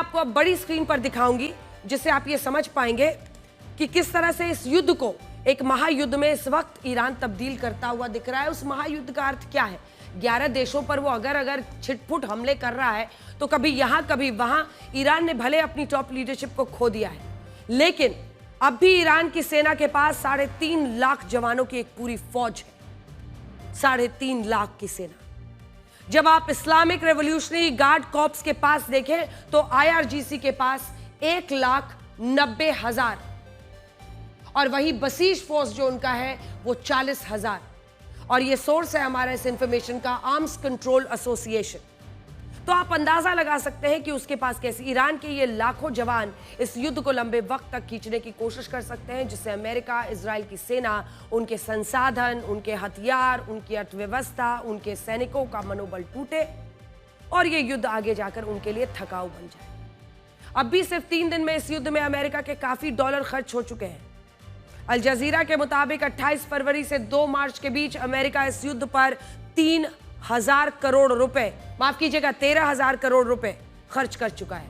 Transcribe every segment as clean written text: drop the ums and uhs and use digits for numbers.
आपको अब बड़ी स्क्रीन पर दिखाऊंगी जिससे आप ये समझ पाएंगे कि किस तरह से इस युद्ध को एक महायुद्ध में इस वक्त ईरान तब्दील करता हुआ दिख रहा है। उस महायुद्ध का अर्थ क्या है? 11 देशों पर वो अगर छिटपुट हमले कर रहा है तो कभी यहां कभी वहां। ईरान ने भले अपनी टॉप लीडरशिप को खो दिया है, लेकिन अब भी ईरान की सेना के पास 3.5 लाख जवानों की एक पूरी फौज है। 3.5 लाख की सेना। जब आप इस्लामिक रेवोल्यूशनरी गार्ड कॉर्प्स के पास देखें तो IRGC के पास 1,90,000 और वही बसीज फोर्स जो उनका है वो 40,000। और ये सोर्स है हमारा इस इंफॉर्मेशन का, आर्म्स कंट्रोल एसोसिएशन। तो आप अंदाजा लगा सकते हैं कि उसके पास कैसे ईरान के ये लाखों जवान इस युद्ध को लंबे वक्त तक खींचने की कोशिश कर सकते हैं, जिससे अमेरिका, इजराइल की सेना, उनके संसाधन, उनके हथियार, उनकी अर्थव्यवस्था, उनके सैनिकों का मनोबल टूटे और ये युद्ध आगे जाकर उनके लिए थकाऊ बन जाए। अब भी सिर्फ 3 दिन में इस युद्ध में अमेरिका के काफी डॉलर खर्च हो चुके हैं। अल जजीरा के मुताबिक 28 फरवरी से 2 मार्च के बीच अमेरिका इस युद्ध पर 3,000 करोड़ रुपए, माफ कीजिएगा 13,000 करोड़ रुपए खर्च कर चुका है।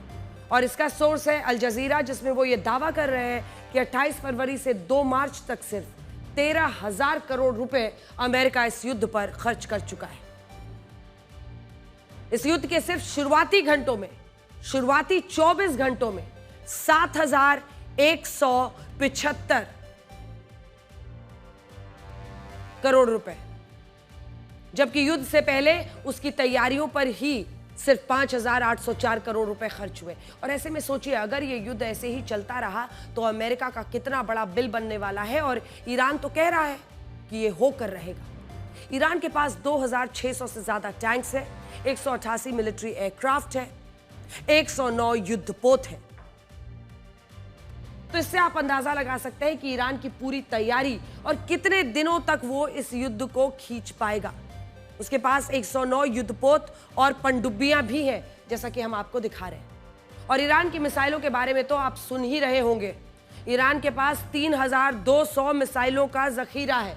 और इसका सोर्स है अल जजीरा, जिसमें वो ये दावा कर रहे हैं कि 28 फरवरी से 2 मार्च तक सिर्फ 13,000 करोड़ रुपए अमेरिका इस युद्ध पर खर्च कर चुका है। इस युद्ध के सिर्फ शुरुआती 24 घंटों में 7,175 करोड़ रुपए, जबकि युद्ध से पहले उसकी तैयारियों पर ही सिर्फ 5,804 करोड़ रुपए खर्च हुए। और ऐसे में सोचिए, अगर ये युद्ध ऐसे ही चलता रहा तो अमेरिका का कितना बड़ा बिल बनने वाला है। और ईरान तो कह रहा है कि ये होकर रहेगा। ईरान के पास 2,600 से ज्यादा टैंक्स है, 188 मिलिट्री एयरक्राफ्ट है, 109 युद्धपोत है। तो इससे आप अंदाजा लगा सकते हैं कि ईरान की पूरी तैयारी और कितने दिनों तक वो इस युद्ध को खींच पाएगा। उसके पास 109 युद्धपोत और पनडुब्बियां भी हैं, जैसा कि हम आपको दिखा रहे हैं। और ईरान की मिसाइलों के बारे में तो आप सुन ही रहे होंगे। ईरान के पास 3,200 मिसाइलों का जखीरा है।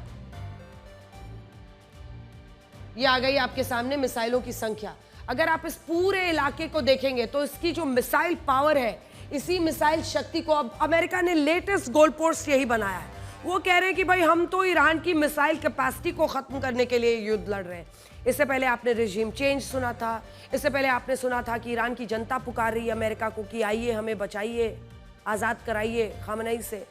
ये आ गई आपके सामने मिसाइलों की संख्या। अगर आप इस पूरे इलाके को देखेंगे तो इसकी जो मिसाइल पावर है, इसी मिसाइल शक्ति को अब अमेरिका ने लेटेस्ट गोल पोस्ट यही बनाया है। वो कह रहे हैं कि भाई हम तो ईरान की मिसाइल कैपेसिटी को खत्म करने के लिए युद्ध लड़ रहे हैं। इससे पहले आपने रिजीम चेंज सुना था, इससे पहले आपने सुना था कि ईरान की जनता पुकार रही है अमेरिका को कि आइए हमें बचाइए, आज़ाद कराइए खामनेई से।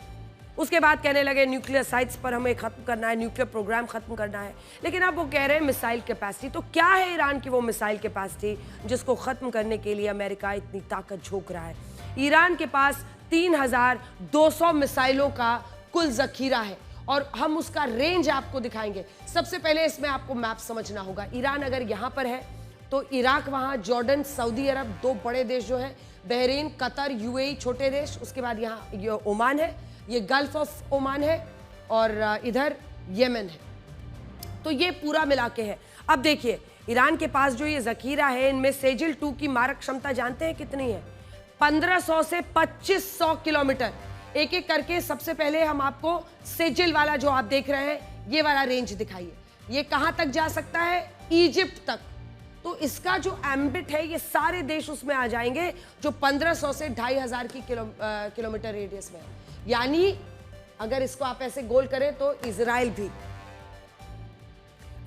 उसके बाद कहने लगे न्यूक्लियर साइट्स पर हमें खत्म करना है, न्यूक्लियर प्रोग्राम खत्म करना है। लेकिन अब वो कह रहे हैं मिसाइल कैपेसिटी। तो क्या है ईरान की वो मिसाइल कैपेसिटी जिसको खत्म करने के लिए अमेरिका इतनी ताकत झोंक रहा है? ईरान के पास 3,200 मिसाइलों का कुल जखीरा है और हम उसका रेंज आपको दिखाएंगे। सबसे पहले इसमें आपको मैप समझना होगा। ईरान अगर यहाँ पर है तो इराक वहाँ, जॉर्डन, सऊदी अरब 2 बड़े देश जो है, बहरीन, कतर, UAE छोटे देश, उसके बाद यहाँ ये ओमान है, ये गल्फ ऑफ ओमान है और इधर येमेन है। तो ये पूरा मिला के है। अब देखिए ईरान के पास जो ये जखीरा है, इनमें सेजिल 2 की मारक क्षमता जानते हैं कितनी है? 1500 से 2500 किलोमीटर। एक एक करके सबसे पहले हम आपको सेजिल वाला जो आप देख रहे हैं ये वाला रेंज दिखाइए। ये कहां तक जा सकता है? इजिप्ट तक। तो इसका जो एम्बिट है, ये सारे देश उसमें आ जाएंगे जो 1500 से 2,500 की किलोमीटर रेडियस में है। यानी अगर इसको आप ऐसे गोल करें तो इजराइल भी।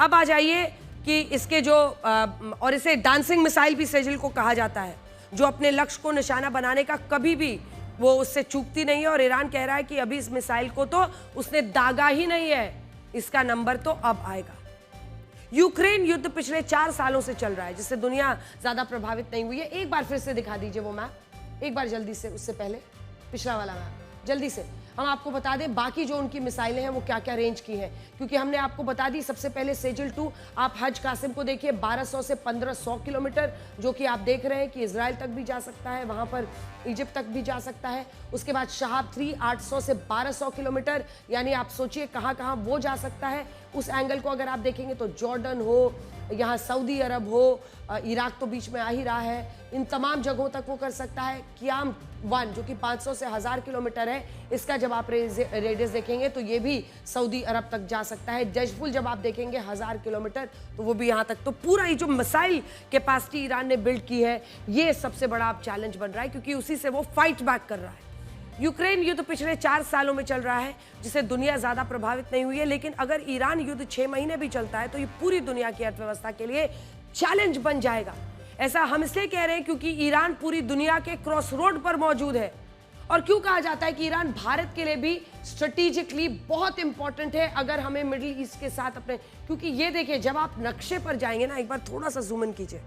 अब आ जाइए कि इसके जो और इसे डांसिंग मिसाइल भी सेजिल को कहा जाता है, जो अपने लक्ष्य को निशाना बनाने का कभी भी वो उससे चूकती नहीं है। और ईरान कह रहा है कि अभी इस मिसाइल को तो उसने दागा ही नहीं है, इसका नंबर तो अब आएगा। यूक्रेन युद्ध पिछले 4 सालों से चल रहा है, जिससे दुनिया ज्यादा प्रभावित नहीं हुई है। एक बार फिर से दिखा दीजिए वो मैप, एक बार जल्दी से, उससे पहले पिछला वाला मैप जल्दी से। हम आपको बता दें बाकी जो उनकी मिसाइलें हैं वो क्या क्या रेंज की हैं, क्योंकि हमने आपको बता दी। सबसे पहले सेजिल 2, आप हज कासिम को देखिए, 1200 से 1500 किलोमीटर, जो कि आप देख रहे हैं कि इजराइल तक भी जा सकता है, वहां पर इजिप्ट तक भी जा सकता है। उसके बाद शहाब 3, 800 से 1200 किलोमीटर, यानी आप सोचिए कहाँ कहाँ वो जा सकता है। उस एंगल को अगर आप देखेंगे तो जॉर्डन हो, यहाँ सऊदी अरब हो, इराक तो बीच में आ ही रहा है, इन तमाम जगहों तक वो कर सकता है। क्याम 1 जो कि 500 से 1000 किलोमीटर है, इसका जब आप रेडियस देखेंगे तो ये भी सऊदी अरब तक जा सकता है। जशफुल जब आप देखेंगे 1000 किलोमीटर, तो वो भी यहाँ तक। तो पूरा ये जो मिसाइल कैपेसिटी ईरान ने बिल्ड की है, ये सबसे बड़ा अब चैलेंज बन रहा है, क्योंकि उसी से वो फाइट बैक कर रहा है। यूक्रेन युद्ध पिछले 4 सालों में चल रहा है, जिससे दुनिया ज्यादा प्रभावित नहीं हुई है, लेकिन अगर ईरान युद्ध 6 महीने भी चलता है तो ये पूरी दुनिया की अर्थव्यवस्था के लिए चैलेंज बन जाएगा। ऐसा हम इसलिए कह रहे हैं क्योंकि ईरान पूरी दुनिया के क्रॉस रोड पर मौजूद है। और क्यों कहा जाता है कि ईरान भारत के लिए भी स्ट्रेटेजिकली बहुत इंपॉर्टेंट है, अगर हमें मिडिल ईस्ट के साथ अपने, क्योंकि ये देखिए जब आप नक्शे पर जाएंगे ना, एक बार थोड़ा सा जूम इन कीजिए,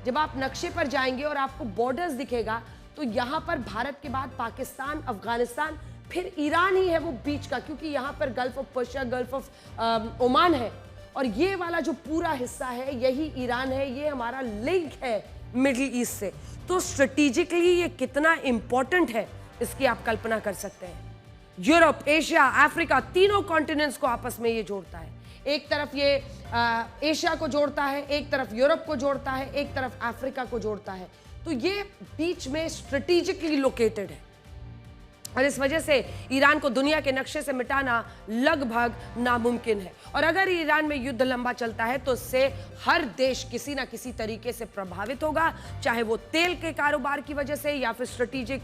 जब आप नक्शे पर जाएंगे और आपको बॉर्डर्स दिखेगा, तो यहाँ पर भारत के बाद पाकिस्तान, अफगानिस्तान, फिर ईरान ही है वो बीच का, क्योंकि यहाँ पर gulf of Persia, gulf of Oman है, और ये वाला जो पूरा हिस्सा है यही ईरान है, ये हमारा लिंक है मिडिल ईस्ट से। तो स्ट्रेटेजिकली ये कितना इंपॉर्टेंट है इसकी आप कल्पना कर सकते हैं। यूरोप, एशिया, अफ्रीका, तीनों कॉन्टिनेंट्स को आपस में ये जोड़ता है। एक तरफ ये एशिया को जोड़ता है, एक तरफ यूरोप को जोड़ता है, एक तरफ अफ्रीका को जोड़ता है। तो ये बीच में स्ट्रेटेजिकली लोकेटेड है, और इस वजह से ईरान को दुनिया के नक्शे से मिटाना लगभग नामुमकिन है। और अगर ईरान में युद्ध लंबा चलता है तो इससे हर देश किसी ना किसी तरीके से प्रभावित होगा, चाहे वो तेल के कारोबार की वजह से या फिर स्ट्रेटेजिक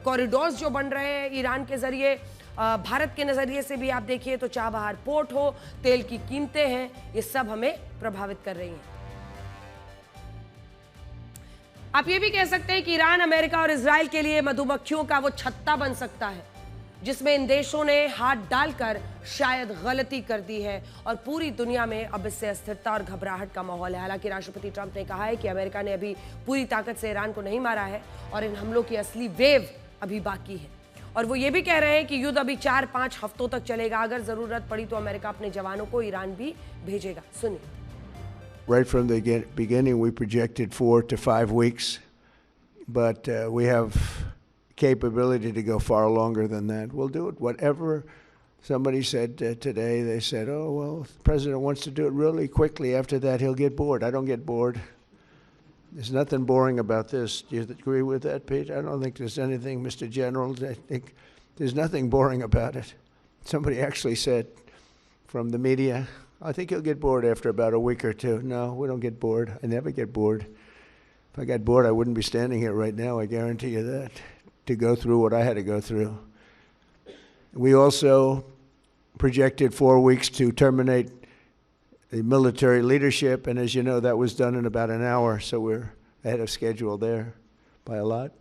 कॉरिडोर्स जो बन रहे हैं ईरान के जरिए। भारत के नजरिए से भी आप देखिए तो चाबहार पोर्ट हो, तेल की कीमतें हैं, ये सब हमें प्रभावित कर रही हैं। आप ये भी कह सकते हैं कि ईरान, अमेरिका और इजराइल के लिए मधुमक्खियों का वो छत्ता बन सकता है, जिसमें इन देशों ने हाथ डालकर शायद गलती कर दी है, और पूरी दुनिया में अब इससे अस्थिरता और घबराहट का माहौल है। हालांकि राष्ट्रपति ट्रंप ने कहा है कि अमेरिका ने अभी पूरी ताकत से ईरान को नहीं मारा है, और इन हमलों की असली वेव अभी बाकी है। और वो ये भी कह रहे हैं कि युद्ध अभी 4-5 हफ्तों तक चलेगा, अगर जरूरत पड़ी तो अमेरिका अपने जवानों को ईरान भी भेजेगा। सुनिए। Right from the beginning, we projected 4 to 5 weeks, but we have capability to go far longer than that. We'll do it. Whatever somebody said today, they said, oh, well, the president wants to do it really quickly. After that, he'll get bored. I don't get bored. There's nothing boring about this. Do you agree with that, Pete? I don't think there's anything, Mr. General. I think there's nothing boring about it. Somebody actually said from the media, I think he'll get bored after about a week or two. No, we don't get bored. I never get bored. If I got bored, I wouldn't be standing here right now, I guarantee you that, to go through what I had to go through. We also projected 4 weeks to terminate the military leadership, and as you know, that was done in about an hour, so we're ahead of schedule there by a lot.